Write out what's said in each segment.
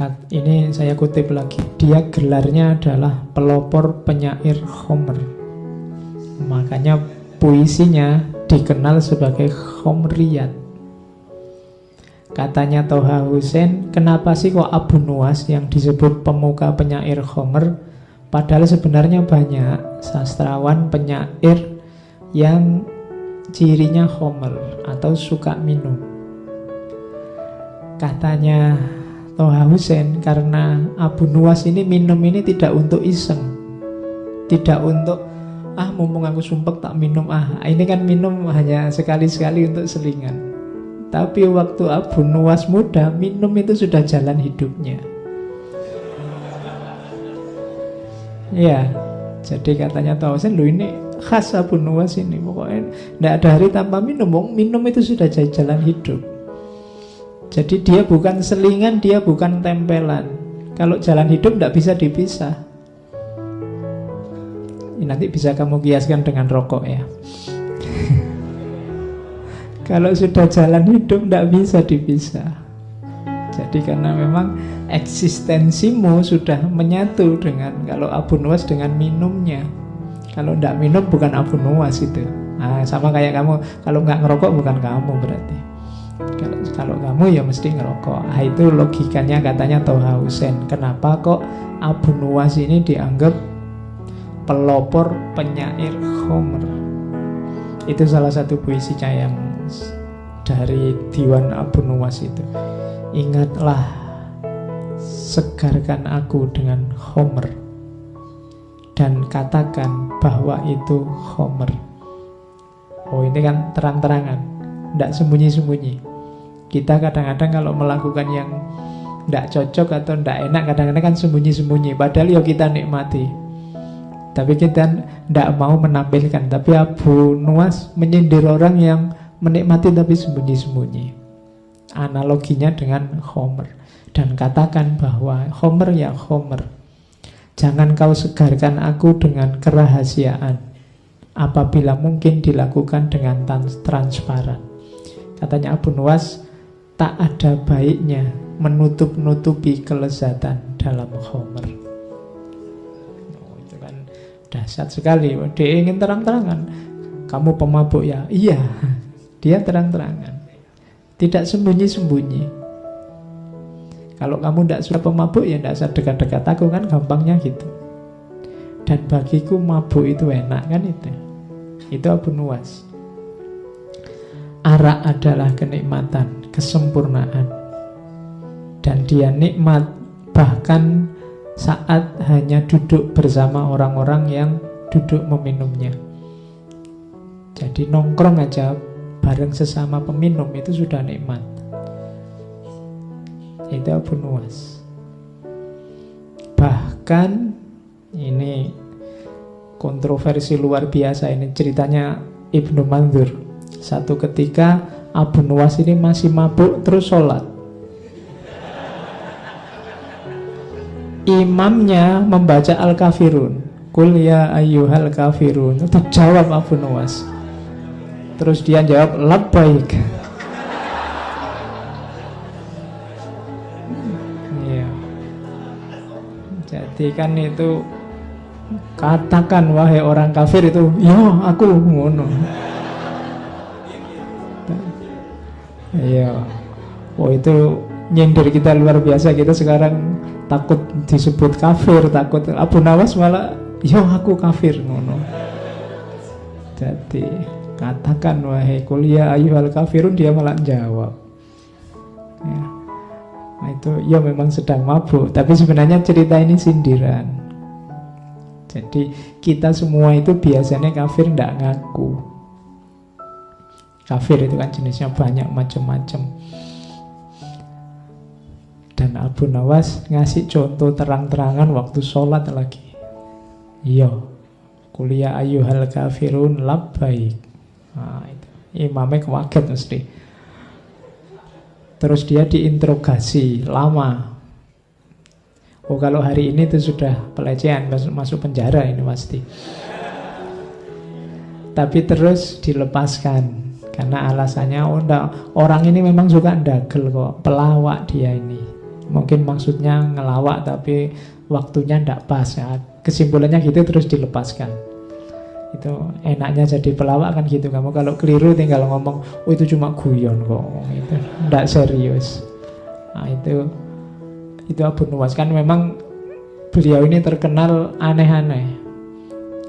Ini saya kutip lagi. Dia gelarnya adalah pelopor penyair Homer. Makanya puisinya dikenal sebagai Homriyat. Katanya Toha Hussein, kenapa sih kok Abu Nuwas yang disebut pemuka penyair Homer? Padahal sebenarnya banyak sastrawan penyair yang cirinya Homer atau suka minum. Katanya Toha Hussein, karena Abu Nuwas ini minum ini tidak untuk iseng, tidak untuk mumpung aku sumpek tak minum, ini kan minum hanya sekali-sekali untuk selingan. Tapi waktu Abu Nuwas muda, minum itu sudah jalan hidupnya. Ya, jadi katanya Toha Hussein, ini khas Abu Nuwas ini, pokoknya tidak ada hari tanpa minum. Minum itu sudah jadi jalan hidup. Jadi dia bukan selingan, dia bukan tempelan. Kalau jalan hidup tidak bisa dipisah. Ini nanti bisa kamu kiaskan dengan rokok ya. Kalau sudah jalan hidup tidak bisa dipisah. Jadi karena memang eksistensimu sudah menyatu dengan, kalau Abu Nuwas dengan minumnya. Kalau tidak minum bukan Abu Nuwas itu. Sama kayak kamu, kalau nggak ngerokok bukan kamu berarti. Kalau kamu ya mesti ngerokok. Itu logikanya katanya Toha Hussein. Kenapa kok Abu Nuwas ini dianggap pelopor penyair Homer? Itu salah satu puisinya yang dari Diwan Abu Nuwas itu. Ingatlah, segarkan aku dengan Homer, dan katakan bahwa itu Homer. Ini kan terang-terangan, tidak sembunyi-sembunyi. Kita kadang-kadang kalau melakukan yang tidak cocok atau tidak enak, kadang-kadang kan sembunyi-sembunyi. Padahal ya kita nikmati, tapi kita tidak mau menampilkan. Tapi Abu Nuwas menyindir orang yang menikmati tapi sembunyi-sembunyi. Analoginya dengan Homer. Dan katakan bahwa Homer ya Homer, jangan kau segarkan aku dengan kerahasiaan, apabila mungkin dilakukan dengan transparan. Katanya Abu Nuwas, tak ada baiknya menutup-nutupi kelezatan dalam Homer. Itu kan dahsyat sekali. Dia ingin terang-terangan. Kamu pemabuk ya? Iya. Dia terang-terangan, tidak sembunyi-sembunyi. Kalau kamu tidak suka pemabuk, ya tidak usah dekat-dekat aku, kan gampangnya gitu. Dan bagiku mabuk itu enak, kan itu. Itu Abu Nuwas. Arak adalah kenikmatan, kesempurnaan. Dan dia nikmat bahkan saat hanya duduk bersama orang-orang yang duduk meminumnya. Jadi nongkrong aja bareng sesama peminum itu sudah nikmat. Itu Abu Nuwas. Bahkan ini kontroversi luar biasa, ini ceritanya Ibnu Mandzur. Satu ketika Abu Nuwas ini masih mabuk terus sholat. Imamnya membaca Al-Kafirun, Qul ya ayyuhal kafirun. Itu jawab Abu Nuwas. Terus dia jawab labbaik. Iya. Jadi kan itu, katakan wahai orang kafir itu, ya aku ngono. Iya. Itu nyindir kita luar biasa. Kita sekarang takut disebut kafir, takut. Abu Nuwas malah, ya aku kafir ngono. Jadi katakan wahai qul ya ayyuhal kafirun, dia malah jawab. Ya. Nah itu ya memang sedang mabuk, tapi sebenarnya cerita ini sindiran. Jadi kita semua itu biasanya kafir tidak ngaku. Kafir itu kan jenisnya banyak macam-macam. Dan Abu Nuwas ngasih contoh terang-terangan waktu sholat lagi. Iya, qul ya ayyuhal kafirun labbaik. Nah, itu. Imamnya kaget mesti. Terus dia diinterogasi lama. Kalau hari ini itu sudah pelecehan, masuk penjara ini pasti. Tapi terus dilepaskan karena alasannya, orang ini memang suka ndagel kok, pelawak dia ini. Mungkin maksudnya ngelawak tapi waktunya ndak pas ya. Kesimpulannya gitu terus dilepaskan. Itu enaknya jadi pelawak kan gitu. Kamu kalau keliru tinggal ngomong, oh itu cuma guyon kok, itu ndak serius. Nah itu Abu Nuwas kan memang beliau ini terkenal aneh-aneh.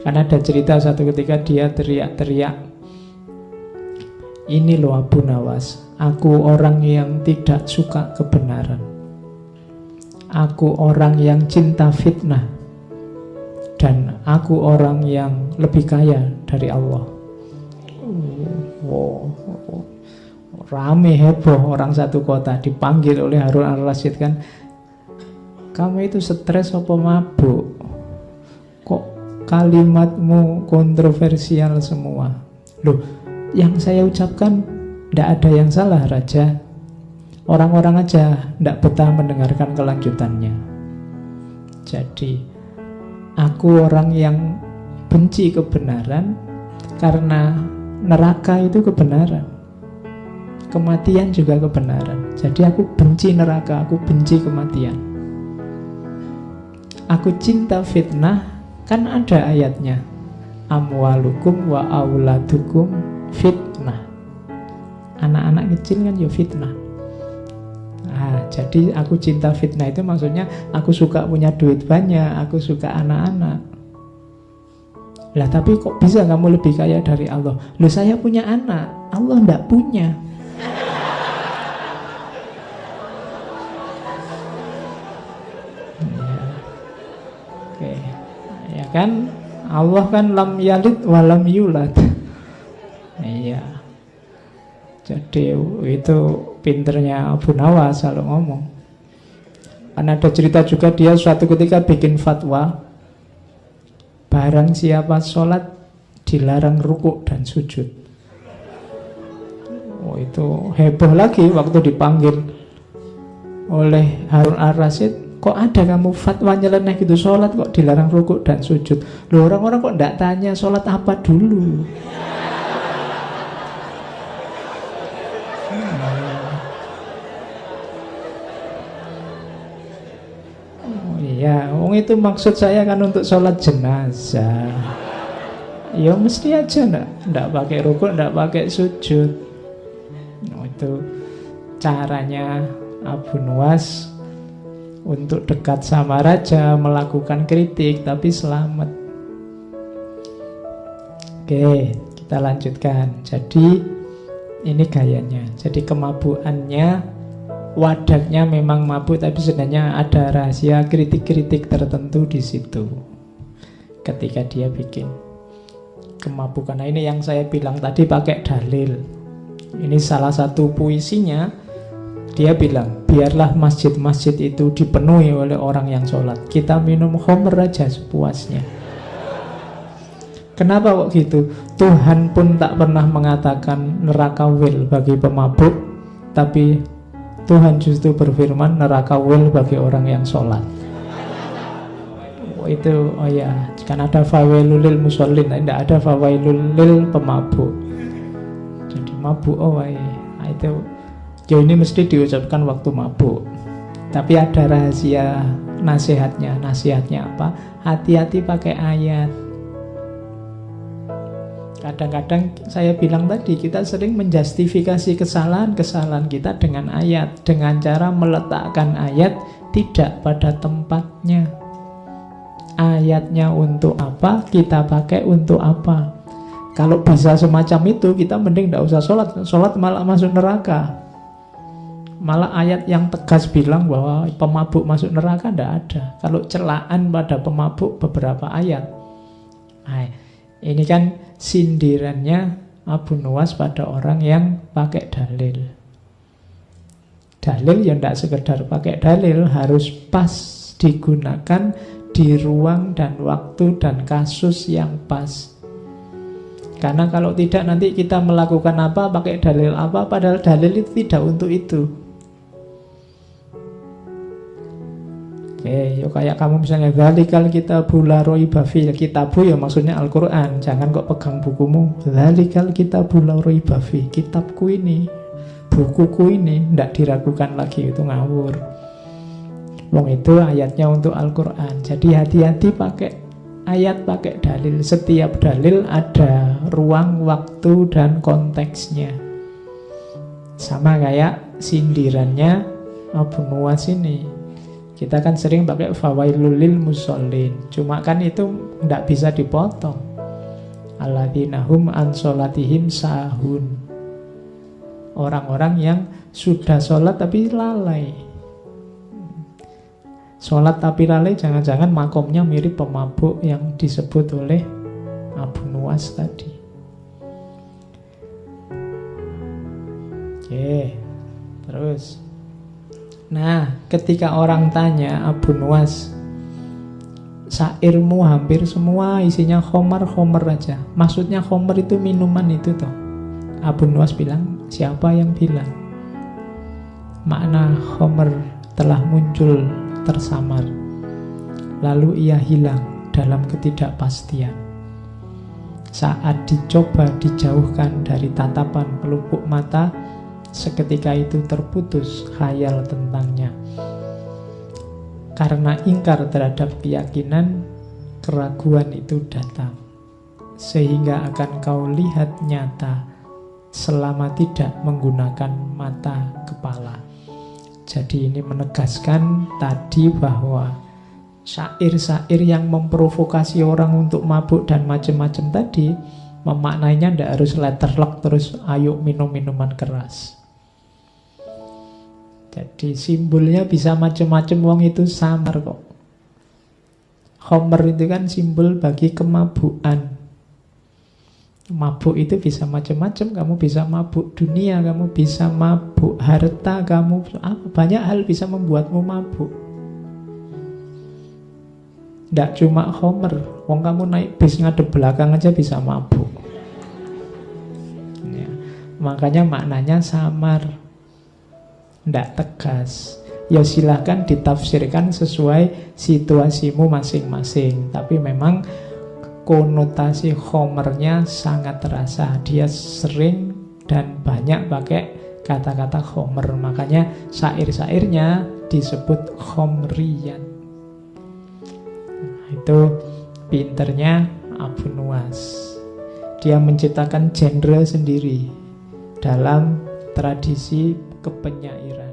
Karena ada cerita satu ketika dia teriak-teriak, ini loh Abu Nawas, aku orang yang tidak suka kebenaran, aku orang yang cinta fitnah, dan aku orang yang lebih kaya dari Allah. Rame heboh orang satu kota, dipanggil oleh Harun al-Rasyid kan, kamu itu stres apa mabuk? Kok kalimatmu kontroversial semua? Loh, yang saya ucapkan tidak ada yang salah Raja. Orang-orang aja tidak betah mendengarkan kelanjutannya. Jadi aku orang yang benci kebenaran karena neraka itu kebenaran, kematian juga kebenaran. Jadi aku benci neraka, aku benci kematian. Aku cinta fitnah, kan ada ayatnya, amwalukum wa auladukum fitnah. Anak-anak kecil kan ya fitnah. Jadi aku cinta fitnah itu maksudnya aku suka punya duit banyak, aku suka anak-anak. Lah tapi kok bisa kamu lebih kaya dari Allah? Loh saya punya anak, Allah enggak punya. Oke. Ya kan Allah kan lam yalid wa lam yulad. Iya. Jadi itu pinternya Abu Nawas kalau ngomong. Karena ada cerita juga dia suatu ketika bikin fatwa, barang siapa sholat dilarang rukuk dan sujud. Oh itu heboh lagi waktu dipanggil oleh Harun al-Rasyid, kok ada kamu fatwa nyeleneh gitu, sholat kok dilarang rukuk dan sujud. Loh orang-orang kok enggak tanya sholat apa dulu. Ya, itu maksud saya kan untuk sholat jenazah. Ya mesti aja ndak pakai rukuk, ndak pakai sujud. Itu caranya Abu Nuwas untuk dekat sama raja, melakukan kritik tapi selamat. Oke, kita lanjutkan. Jadi ini gayanya. Jadi kemabukannya, wadahnya memang mabuk, tapi sebenarnya ada rahasia kritik-kritik tertentu di situ ketika dia bikin kemabukan. Nah ini yang saya bilang tadi pakai dalil. Ini salah satu puisinya. Dia bilang, biarlah masjid-masjid itu dipenuhi oleh orang yang sholat, kita minum khamr aja sepuasnya. Kenapa kok gitu? Tuhan pun tak pernah mengatakan neraka wil bagi pemabuk, tapi Tuhan justru berfirman neraka wil bagi orang yang sholat. Oh ya, kan ada fawailul lil musallin, tidak ada fawailul lil pemabuk. Jadi mabuk nah, itu ini mesti diucapkan waktu mabuk. Tapi ada rahasia nasihatnya. Nasihatnya apa? Hati-hati pakai ayat. Kadang-kadang saya bilang tadi, kita sering menjustifikasi kesalahan-kesalahan kita dengan ayat, dengan cara meletakkan ayat tidak pada tempatnya. Ayatnya untuk apa, kita pakai untuk apa. Kalau bisa semacam itu, kita mending tidak usah sholat. Sholat malah masuk neraka. Malah ayat yang tegas bilang bahwa pemabuk masuk neraka tidak ada. Kalau celaan pada pemabuk beberapa ayat. Nah, ini kan sindirannya Abu Nuwas pada orang yang pakai dalil. Dalil yang tidak sekedar pakai dalil, harus pas digunakan di ruang dan waktu dan kasus yang pas. Karena kalau tidak nanti kita melakukan apa, pakai dalil apa, padahal dalil itu tidak untuk itu. Oke, yuk kayak kamu misalnya dzalikal kitabu la raiba fihi. Kitabu ya maksudnya Al-Qur'an. Jangan kok pegang bukumu. Dzalikal kitabu la raiba fihi. Kitabku ini, bukuku ini, tidak diragukan lagi, itu ngawur. Wong itu ayatnya untuk Al-Quran. Jadi hati-hati pakai ayat, pakai dalil. Setiap dalil ada ruang, waktu, dan konteksnya. Sama kayak sindirannya Abu Nuwas ini. Kita kan sering pakai fawailul lil musallin. Cuma kan itu tidak bisa dipotong. Alladzina hum an sholatihim sahun. Orang-orang yang sudah sholat tapi lalai. Sholat tapi lalai, jangan-jangan makomnya mirip pemabuk yang disebut oleh Abu Nuwas tadi. Oke, terus. Nah, ketika orang tanya Abu Nuwas, syairmu hampir semua isinya khomer aja. Maksudnya khomer itu minuman itu toh. Abu Nuwas bilang, siapa yang bilang? Makna khomer telah muncul tersamar, lalu ia hilang dalam ketidakpastian. Saat dicoba dijauhkan dari tatapan pelupuk mata, seketika itu terputus khayal tentangnya. Karena ingkar terhadap keyakinan, keraguan itu datang, sehingga akan kau lihat nyata selama tidak menggunakan mata kepala. Jadi ini menegaskan tadi bahwa syair-syair yang memprovokasi orang untuk mabuk dan macam-macam tadi, memaknainya tidak harus letterlock terus ayo minum minuman keras. Jadi simbolnya bisa macam-macam, wong itu samar kok. Khomer itu kan simbol bagi kemabukan. Mabuk itu bisa macam-macam. Kamu bisa mabuk dunia, kamu bisa mabuk harta, kamu banyak hal bisa membuatmu mabuk. Tidak cuma khomer. Wong kamu naik bis ngadep belakang aja bisa mabuk ya. Makanya maknanya samar, tidak tegas. Ya silahkan ditafsirkan sesuai situasimu masing-masing. Tapi memang konotasi khomernya sangat terasa. Dia sering dan banyak pakai kata-kata khomer. Makanya syair-syairnya disebut khomriyan. Nah, itu pinternya Abu Nuwas. Dia menciptakan genre sendiri dalam tradisi kepenyairan.